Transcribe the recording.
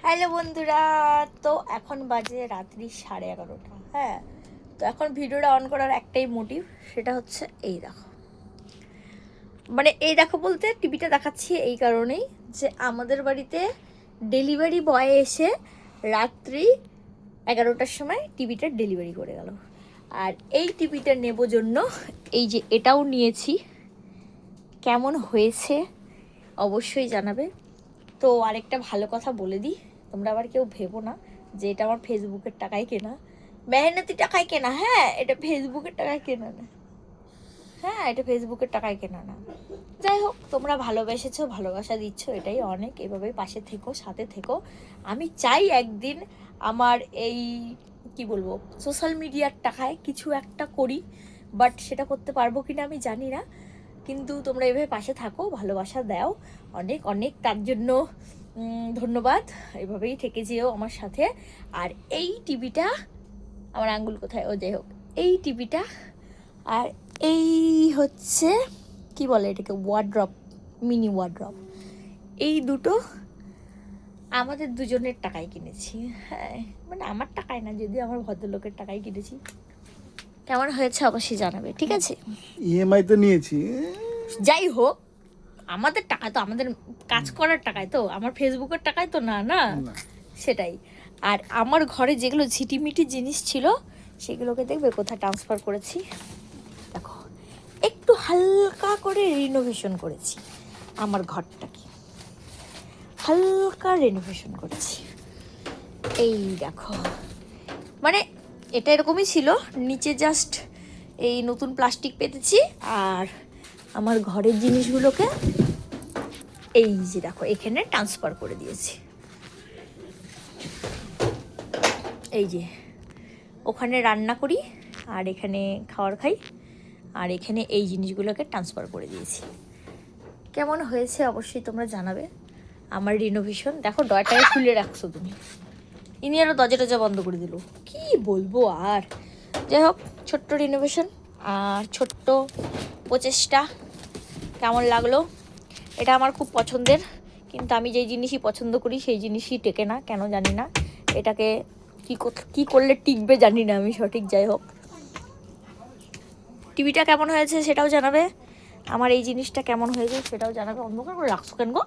Hello বন্ধুরা, তো এখন বাজে রাত্রি 11:30। হ্যাঁ, তো এখন ভিডিওটা অন করার একটাই মোটিভ, সেটা হচ্ছে এই দেখো। মানে এই দেখো বলতে টিভিটা দেখাচ্ছি এই কারণেই যে আমাদের বাড়িতে ডেলিভারি বয় এসে রাত্রি 11টার সময় টিভিটা ডেলিভারি করে গেল। আর এই টিভিটা নেব জন্য এই যে এটাও নিয়েছি। কেমন হয়েছে অবশ্যই জানাবে। তো আরেকটা ভালো কথা বলে দিই, তোমরা আবার কেউ ভেবো না যে এটা আমার ফেসবুকের টাকায় কেনা, মেহনতি টাকায় কেনা। হ্যাঁ, এটা ফেসবুকের টাকায় কেনা না। হ্যাঁ, এটা ফেসবুকের টাকায় কেনা না। যাই হোক, তোমরা ভালোবেসেছো, ভালোবাসা দিচ্ছ, এটাই অনেক। এভাবেই পাশে থেকো, সাথে থেকো। আমি চাই একদিন আমার এই কি বলবো সোশ্যাল মিডিয়ার টাকায় কিছু একটা করি, বাট সেটা করতে পারবো কিনা আমি জানি না। কিন্তু তোমরা এভাবে পাশে থাকো, ভালোবাসা দাও অনেক অনেক, তার জন্য ধন্যবাদ। এভাবেই থেকে যেও আমার সাথে। আর এই টিভিটা, আমার আঙ্গুল কোথায়, ও যাই হোক, এই টিভিটা আর এই হচ্ছে কি বলে এটাকে, ওয়ার্ড্রপ, মিনি ওয়ার্ড্রপ, এই দুটো আমাদের দুজনের টাকায় কিনেছি। হ্যাঁ, মানে আমার টাকায় না, যদি আমার ভদ্রলোকের টাকায় কিনেছি। কেমন হয়েছে অবশ্যই জানাবে, ঠিক আছে? ইএমআই তো নিয়েছি। যাই হোক, আমাদের টাকায় তো, আমাদের কাজ করার টাকায় তো, আমার ফেসবুকের টাকায় তো না না, সেটাই। আর আমার ঘরে যেগুলো ঝিটিমিটি জিনিস ছিল সেগুলোকে দেখবে কোথায় ট্রান্সফার করেছি। দেখো, একটু হালকা করে রিনোভেশন করেছি আমার ঘরটাকে, হালকা রিনোভেশন করেছি। এই দেখো, মানে এটা এরকমই ছিল, নিচে জাস্ট এই নতুন প্লাস্টিক পেতেছি। আর আমার ঘরের জিনিসগুলোকে এই যে দেখো এখানে ট্রান্সফার করে দিয়েছি। এই যে ওখানে রান্না করি আর এখানে খাবার খাই, আর এখানে এই জিনিসগুলোকে ট্রান্সফার করে দিয়েছি। কেমন হয়েছে অবশ্যই তোমরা জানাবে আমার রিনোভেশন। দেখো ডয়টায় খুলে রাখছো তুমি, ইনি আরও দরজা টজা বন্ধ করে দিল, কি বলবো আর। যাই হোক, ছোট্ট রিনোভেশন আর ছোট্ট প্রচেষ্টা। কেমন লাগলো? এটা আমার খুব পছন্দের, কিন্তু আমি যেই জিনিসই পছন্দ করি সেই জিনিসই টেকে না, কেন জানি না। এটাকে কি করলে টিকবে জানি না আমি সঠিক। যাই হোক, টিভিটা কেমন হয়েছে সেটাও জানাবে, আমার এই জিনিসটা কেমন হয়েছে সেটাও জানাবে। অন্ধকার করে রাখছো কেন গো?